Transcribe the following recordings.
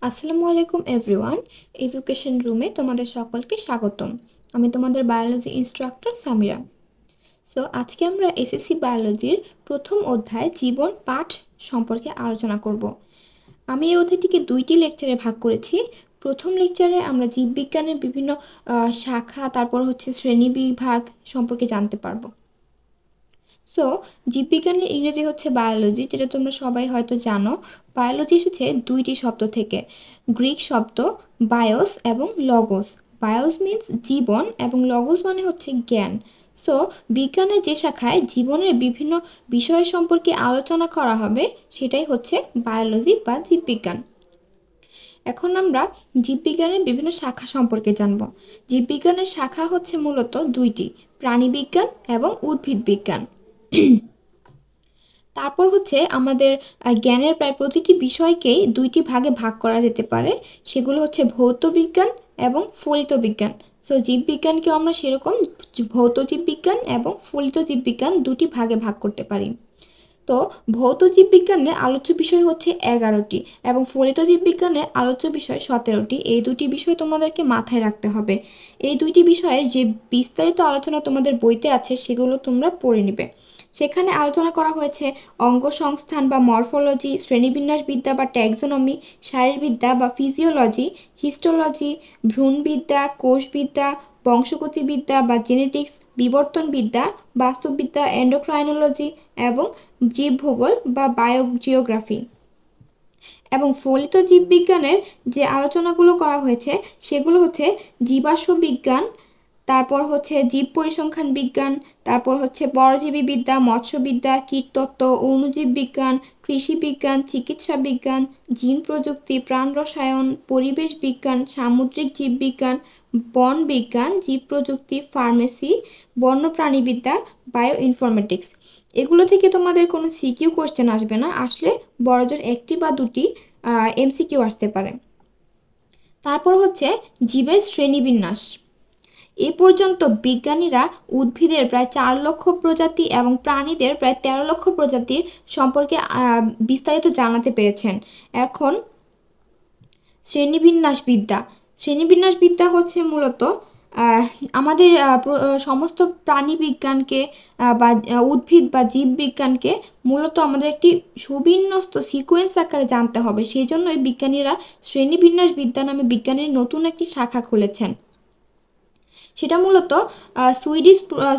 আসসালামু আলাইকুম everyone. Education রুমে তোমাদের সকলকে স্বাগতম। আমি তোমাদের বায়োলজি ইনস্ট্রাক্টর সামিরা। সো আজকে আমরা এসএসসি বায়োলজির প্রথম অধ্যায় জীবন পাঠ সম্পর্কে আলোচনা করব। আমি এই অধ্যায়টিকে দুইটি লেকচারে ভাগ করেছি। প্রথম লেকচারে আমরা জীববিজ্ঞানের বিভিন্ন শাখা, তারপর শ্রেণীবিভাগ সম্পর্কে জানতে পারবো। সো জীববিজ্ঞানের ইংরেজি হচ্ছে বায়োলজি, যেটা তোমরা সবাই হয়তো জানো। বায়োলজি এসেছে দুইটি শব্দ থেকে, গ্রিক শব্দ বায়োস এবং লগোস। বায়োস মিন্স জীবন এবং লগোস মানে হচ্ছে জ্ঞান। সো বিজ্ঞানের যে শাখায় জীবনের বিভিন্ন বিষয় সম্পর্কে আলোচনা করা হবে সেটাই হচ্ছে বায়োলজি বা জীববিজ্ঞান। এখন আমরা জীববিজ্ঞানের বিভিন্ন শাখা সম্পর্কে জানব। জীববিজ্ঞানের শাখা হচ্ছে মূলত দুইটি, প্রাণীবিজ্ঞান এবং উদ্ভিদ বিজ্ঞান। তারপর আমাদের জ্ঞানের প্রায় প্রতিটি বিষয়কেই দুইটি ভাগে ভাগ করা যেতে পারে, সেগুলো হচ্ছে ভৌত বিজ্ঞান এবং ফলিত বিজ্ঞান। সো জীববিজ্ঞানকেও আমরা সেরকম ভৌত জীববিজ্ঞান এবং ফলিত জীববিজ্ঞান দুটি ভাগে ভাগ করতে পারি। তো ভৌত জীববিজ্ঞানের আলোচ্য বিষয় হচ্ছে 11টি এবং ফলিত জীববিজ্ঞানের আলোচ্য বিষয় 17টি। এই দুটি বিষয় তোমাদেরকে মাথায় রাখতে হবে। এই দুইটি বিষয়ের যে বিস্তারিত আলোচনা তোমাদের বইতে আছে সেগুলো তোমরা পড়ে নিবে। সেখানে আলোচনা করা হয়েছে অঙ্গ সংস্থান বা মরফোলজি, শ্রেণীবিন্যাসবিদ্যা বা ট্যাক্সোনমি, শারীরবিদ্যা বা ফিজিওলজি, হিস্টোলজি, ভ্রূণবিদ্যা, কোষবিদ্যা, বংশগতিবিদ্যা বা জেনেটিক্স, বিবর্তনবিদ্যা, বাস্তুবিদ্যা, এন্ডোক্রাইনোলজি এবং জীবভূগোল বা বায়োজিওগ্রাফি। এবং ফলিত জীববিজ্ঞানের যে আলোচনাগুলো করা হয়েছে সেগুলো হচ্ছে জীবাশ্ম বিজ্ঞান, তারপর জীব পরিসংখ্যান বিজ্ঞান, তারপর পরজীবী বিদ্যা, মৎস্যবিদ্যা, কীটতত্ত্ব, অণুজীব বিজ্ঞান, কৃষি বিজ্ঞান, চিকিৎসা বিজ্ঞান, জিন প্রযুক্তি, প্রাণ রসায়ন, পরিবেশ বিজ্ঞান, সামুদ্রিক জীববিজ্ঞান, বন বিজ্ঞান, জীব প্রযুক্তি, ফার্মেসি, বন্যপ্রাণীবিদ্যা, বায়ো ইনফরমেটিক্স। এগুলো থেকে তোমাদের কোনো সিকিউ কোশ্চেন আসবে না, আসলে বড়জোর একটি বা দুটি এমসিকিউ আসতে পারে। তারপর জীবের শ্রেণীবিন্যাস। এ পর্যন্ত বিজ্ঞানীরা উদ্ভিদের প্রায় 4 লক্ষ প্রজাতি এবং প্রাণীদের প্রায় 13 লক্ষ প্রজাতির সম্পর্কে বিস্তারিত জানাতে পেরেছেন। এখন শ্রেণীবিন্যাসবিদ্যা। শ্রেণীবিন্যাসবিদ্যা হচ্ছে মূলত আমাদের সমস্ত প্রাণী বিজ্ঞানকে বা উদ্ভিদ বা জীববিজ্ঞানকে মূলত আমাদের একটি সুবিন্যস্ত সিকোয়েন্স আকারে জানতে হবে। সেই জন্যই বিজ্ঞানীরা শ্রেণীবিন্যাসবিদ্যা নামে বিজ্ঞানের নতুন একটি শাখা খুলেছেন। সেটা মূলত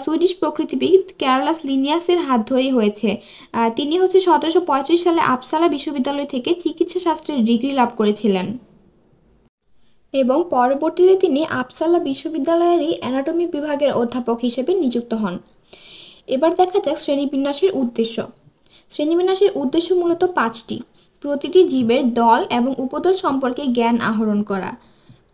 সুইডিশ প্রকৃতিবিদ ক্যারলাস লিনিয়াসের হাত ধরেই হয়েছে। তিনি 1735 সালে আপসালা বিশ্ববিদ্যালয় থেকে চিকিৎসা শাস্ত্রের ডিগ্রি লাভ করেছিলেন এবং পরবর্তীতে তিনি আপসালা বিশ্ববিদ্যালয়েরই অ্যানাটমি বিভাগের অধ্যাপক হিসেবে নিযুক্ত হন। এবার দেখা যাক শ্রেণীবিন্যাসের উদ্দেশ্য। শ্রেণীবিন্যাসের উদ্দেশ্য মূলত 5টি। প্রতিটি জীবের দল এবং উপদল সম্পর্কে জ্ঞান আহরণ করা,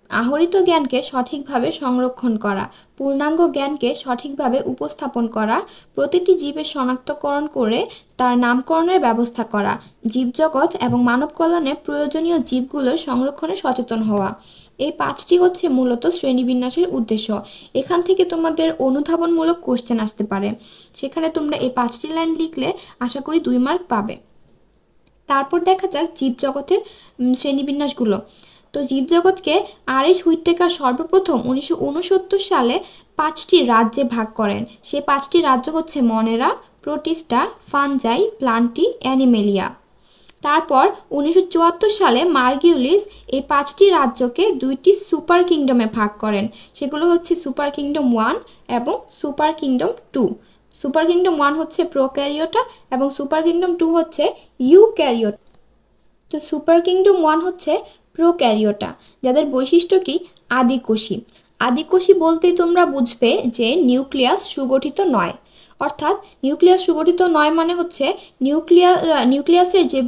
আহরিত জ্ঞানকে সঠিকভাবে সংরক্ষণ করা, পূর্ণাঙ্গ জ্ঞানকে সঠিকভাবে উপস্থাপন করা, প্রতিটি জীবের শনাক্তকরণ করে তার নামকরণের ব্যবস্থা করা, জীবজগৎ এবং মানব কল্যাণে প্রয়োজনীয় জীবগুলোর সংরক্ষণে সচেতন হওয়া। এই 5টি মূলত শ্রেণীবিন্যাসের উদ্দেশ্য। এখান থেকে তোমাদের অনুধাবনমূলক কোশ্চেন আসতে পারে, সেখানে তোমরা এই 5টি লাইন লিখলে আশা করি 2 মার্ক পাবে। তারপর দেখা যাক জীবজগতের শ্রেণীবিন্যাসগুলো। তো জীবজগৎকে আরএস হুইটেকার সর্বপ্রথম 1969 সালে 5টি রাজ্যে ভাগ করেন। সেই 5টি রাজ্য মনেরা, প্রোটিস্টা, ফানজাই, প্লান্টি, অ্যানিমেলিয়া। তারপর 1974 সালে মার্গিউলিস এই 5টি রাজ্যকে 2টি সুপার কিংডমে ভাগ করেন। সেগুলো সুপার কিংডম 1 এবং super kingdom 2। Super kingdom 1 prokaryota এবং সুপার কিংডম 2 ইউক্যারিওটা। তো সুপার কিংডম 1 প্রোক্যারিওটা, যাদের বৈশিষ্ট্য কি আদিকোষী। আদিকোষী বলতেই তোমরা বুঝবে যে নিউক্লিয়াস সুগঠিত নয়। অর্থাৎ নিউক্লিয়াস সুগঠিত নয় মানে নিউক্লিয়াসের যে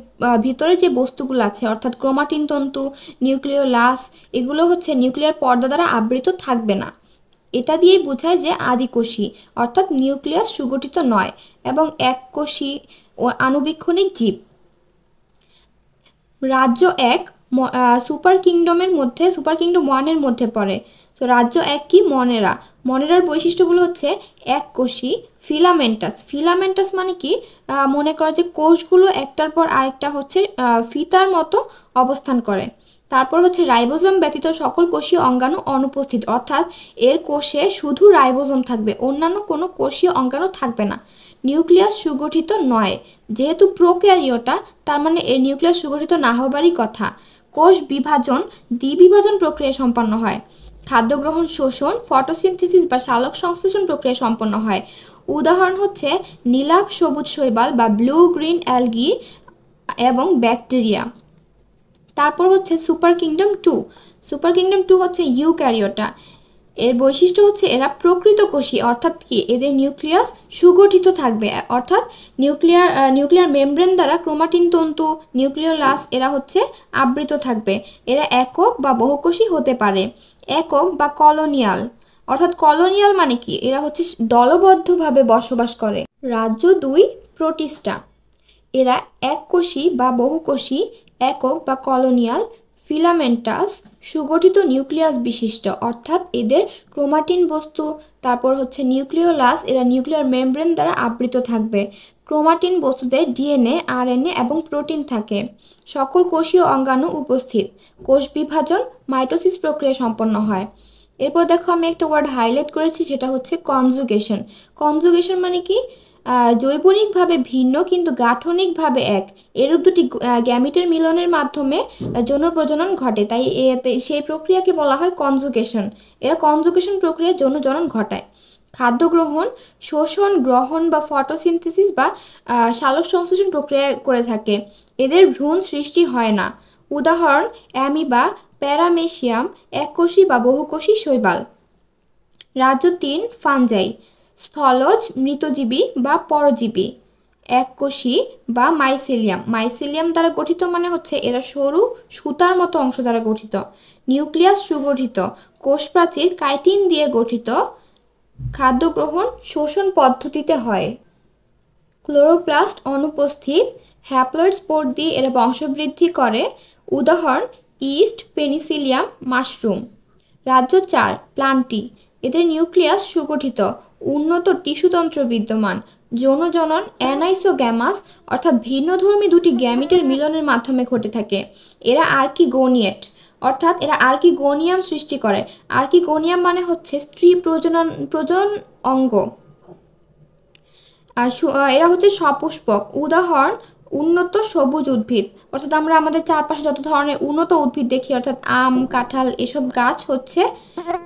ভিতরে যে বস্তুগুলো আছে, অর্থাৎ ক্রোমাটিন তন্তু, নিউক্লিওলাস, এগুলো নিউক্লিয়ার পর্দা দ্বারা আবৃত থাকবে না। এটা দিয়েই বোঝায় যে আদিকোষী, অর্থাৎ নিউক্লিয়াস সুগঠিত নয় এবং এককোষী ও আণুবীক্ষণিক জীব। রাজ্য 1 সুপার কিংডমের মধ্যে, সুপার কিংডম 1-এর মধ্যে পড়ে। তো রাজ্য 1 কি মনেরা। মনেরার বৈশিষ্ট্যগুলো এককোষী, ফিলামেন্টাস। ফিলামেন্টাস মানে কি, মনে করা যে কোষগুলো একটার পর আরেকটা ফিতার মতো অবস্থান করে। তারপর হচ্ছে রাইবোজোম ব্যতীত সকল কোষীয় অঙ্গাণু অনুপস্থিত, অর্থাৎ এর কোষে শুধু রাইবোজোম থাকবে, অন্যান্য কোনো কোষীয় অঙ্গাণু থাকবে না। নিউক্লিয়াস সুগঠিত নয়, যেহেতু প্রোক্যারিওটা তার মানে এর নিউক্লিয়াস সুগঠিত না হবারই কথা। কোষ বিভাজন দ্বিবিভাজন প্রক্রিয়া সম্পন্ন হয়। খাদ্য গ্রহণ শোষণ ফটোসিনথেসিস বা সালোক সংশ্লেষণ প্রক্রিয়া সম্পন্ন হয়। উদাহরণ হচ্ছে নীলাভ সবুজ শৈবাল বা ব্লু গ্রিন অ্যালগি এবং ব্যাকটেরিয়া। তারপর হচ্ছে সুপার কিংডম টু হচ্ছে ইউক্যারিওটা। এর বৈশিষ্ট্য হচ্ছে এরা প্রকৃত কোষী, অর্থাৎ কি এদের নিউক্লিয়াস সুগঠিত থাকবে, অর্থাৎ নিউক্লিয়ার মেমব্রেন দ্বারা ক্রোমাটিন তন্তু নিউক্লিওলাস এরা হচ্ছে আবৃত থাকবে। এরা একক বা বহুকোষী হতে পারে। একক বা কলোনিয়াল, অর্থাৎ কলোনিয়াল মানে কি এরা হচ্ছে দলবদ্ধভাবে বসবাস করে। রাজ্য 2 প্রোটিস্টা। এরা এককোষী বা বহুকোষী, একক বা কলোনিয়াল, ফিলামেন্টাস, সুগঠিত নিউক্লিয়াস বিশিষ্ট, অর্থাৎ এদের ক্রোমাটিন বস্তু, তারপর হচ্ছে নিউক্লিওলাস এরা নিউক্লিয়ার মেমব্রেন দ্বারা আবৃত থাকবে। ক্রোমাটিন বস্তুতে ডিএনএ, আরএনএ এবং প্রোটিন থাকে। সকল কোষীয় অঙ্গাণু উপস্থিত। কোষ বিভাজন মাইটোসিস প্রক্রিয়া সম্পন্ন হয়। এরপর দেখো আমি একটা ওয়ার্ড হাইলাইট করেছি, সেটা হচ্ছে কনজুগেশন মানে কি জৈবনিকভাবে ভিন্ন কিন্তু গাঠনিকভাবে এক, এরূপ দুটি গ্যামিটের মিলনের মাধ্যমে যৌন প্রজনন ঘটে, তাই সেই প্রক্রিয়াকে বলা হয় কনজুগেশন। এরা কনজুগেশন প্রক্রিয়ায় যৌন জনন ঘটায়। খাদ্য গ্রহণ শোষণ গ্রহণ বা ফটোসিনথেসিস বা সালোক সংশ্লেষণ প্রক্রিয়া করে থাকে। এদের ভ্রূণ সৃষ্টি হয় না। উদাহরণ অ্যামিবা, প্যারামেসিয়াম, এককোষী বা বহুকোষী শৈবাল। রাজ্য 3 ফানজাই। স্থলজ মৃতজীবী বা পরজীবী। এককোষী বা মাইসেলিয়াম দ্বারা গঠিত মানে হচ্ছে এরা সরু সুতার মতো অংশ দ্বারা গঠিত। নিউক্লিয়াস সুগঠিত, কোষ প্রাচীর কাইটিন দিয়ে গঠিত। খাদ্য গ্রহণ শোষণ পদ্ধতিতে হয়। ক্লোরোপ্লাস্ট অনুপস্থিত। হ্যাপ্লয়েড স্পোর দিয়ে এরা বংশবৃদ্ধি করে। উদাহরণ ইস্ট, পেনিসিলিয়াম, মাশরুম। রাজ্য 4 প্লান্টি। এদের নিউক্লিয়াস সুগঠিত, উন্নত টিস্যুতন্ত্র বিদ্যমান। যৌনজনন অ্যানাইসোগ্যামাস, অর্থাৎ ভিন্নধর্মী দুটি গ্যামিটের মিলনের মাধ্যমে ঘটে থাকে। এরা আর্কিগোনিয়েট, অর্থাৎ এরা আর্কিগোনিয়াম সৃষ্টি করে। আর্কিগোনিয়াম মানে হচ্ছে স্ত্রী প্রজনন অঙ্গ। এরা হচ্ছে সপুষ্পক। উদাহরণ উন্নত সবুজ উদ্ভিদ, অর্থাৎ আমরা আমাদের চারপাশে যত ধরনের উন্নত উদ্ভিদ দেখি, অর্থাৎ আম, কাঁঠাল, এসব গাছ হচ্ছে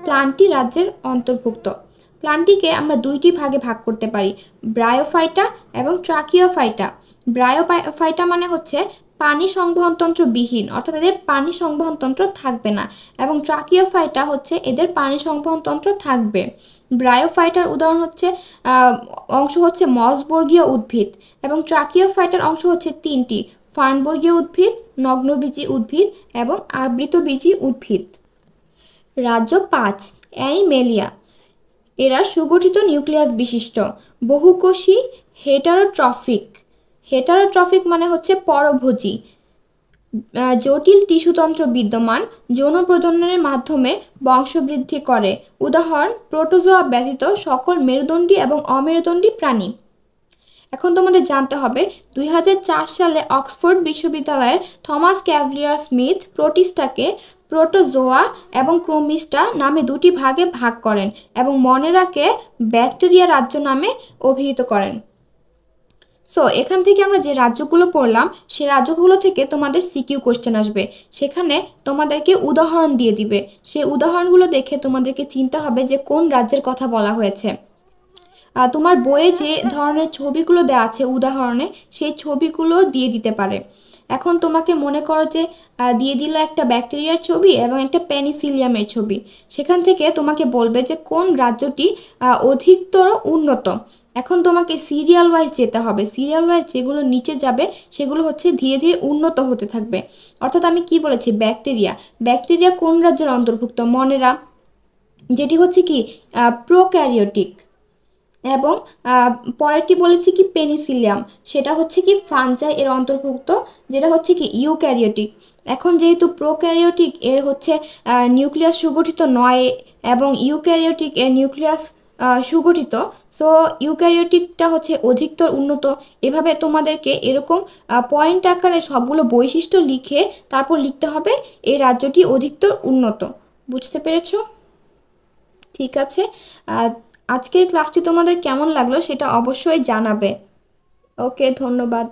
প্লান্টি রাজ্যের অন্তর্ভুক্ত। প্লান্টিকে আমরা দুইটি ভাগে ভাগ করতে পারি, ব্রায়োফাইটা এবং ট্রাকিওফাইটা। ব্রায়োফাইটা মানে হচ্ছে পানি সংবহনতন্ত্র বিহীন, অর্থাৎ এদের পানি সংবহনতন্ত্র থাকবে না, এবং ট্রাকিওফাইটা হচ্ছে এদের পানি সংবহনতন্ত্র থাকবে। ব্রায়োফাইটার উদাহরণ হচ্ছে অংশ হচ্ছে মসবর্গীয় উদ্ভিদ, এবং ট্রাকিওফাইটার অংশ হচ্ছে 3টি, ফার্নবর্গীয় উদ্ভিদ, নগ্নবীজী উদ্ভিদ এবং আবৃতবীজী উদ্ভিদ। রাজ্য 5 অ্যানিমেলিয়া। এরা সুগঠিত নিউক্লিয়াস বিশিষ্ট, বহুকোষী, হেটারোট্রফিক মানে হচ্ছে পরভোজী, জটিল টিস্যুতন্ত্র বিদ্যমান, যৌন প্রজননের মাধ্যমে বংশবৃদ্ধি করে। উদাহরণ প্রোটোজোয়া ব্যতীত সকল মেরুদণ্ডী এবং অমেরুদণ্ডী প্রাণী। এখন তোমাদের জানতে হবে 2004 সালে অক্সফোর্ড বিশ্ববিদ্যালয়ের থমাস ক্যাভলিয়ার স্মিথ প্রোটিস্টাকে প্রোটোজোয়া এবং ক্রোমিস্টা নামে দুটি ভাগে ভাগ করেন এবং মনেরাকে ব্যাকটেরিয়া রাজ্য নামে অভিহিত করেন। সো এখান থেকে আমরা যে রাজ্যগুলো পড়লাম সেই রাজ্যগুলো থেকে তোমাদের সিকিউ কোশ্চেন আসবে, সেখানে তোমাদেরকে উদাহরণ দিয়ে দিবে। সেই উদাহরণগুলো দেখে তোমাদেরকে চিন্তা হবে যে কোন রাজ্যের কথা বলা হয়েছে। তোমার বইয়ে যে ধরনের ছবিগুলো দেওয়া আছে উদাহরণে, সেই ছবিগুলো দিয়ে দিতে পারে। এখন তোমাকে মনে করো যে দিয়ে দিল একটা ব্যাকটেরিয়ার ছবি এবং একটা পেনিসিলিয়ামের ছবি, সেখান থেকে তোমাকে বলবে যে কোন রাজ্যটি অধিকতর উন্নত। এখন তোমাকে সিরিয়াল ওয়াইজ যেতে হবে, সিরিয়াল ওয়াইজ যেগুলো নিচে যাবে সেগুলো হচ্ছে ধীরে ধীরে উন্নত হতে থাকবে। অর্থাৎ আমি কি বলেছি, ব্যাকটেরিয়া কোন রাজ্যের অন্তর্ভুক্ত, মনেরা, যেটি হচ্ছে কি প্রোক্যারিওটিক, এবং পরেরটি বলেছি কি পেনিসিলিয়াম, সেটা হচ্ছে কি ফানজাই এর অন্তর্ভুক্ত, যেটা হচ্ছে কি ইউক্যারিওটিক। এখন যেহেতু প্রোক্যারিওটিক এর হচ্ছে নিউক্লিয়াস সুগঠিত নয় এবং ইউক্যারিওটিক এর নিউক্লিয়াস সুগঠিত। সো ইউক্যারিওটিকটা হচ্ছে অধিকতর উন্নত। এভাবে তোমাদেরকে এরকম পয়েন্ট আকারে সবগুলো বৈশিষ্ট্য লিখে তারপর লিখতে হবে এই রাজ্যটি অধিকতর উন্নত। বুঝতে পেরেছো? ঠিক আছে। আজকের ক্লাসটি তোমাদের কেমন লাগলো সেটা অবশ্যই জানাবে। ওকে, ধন্যবাদ।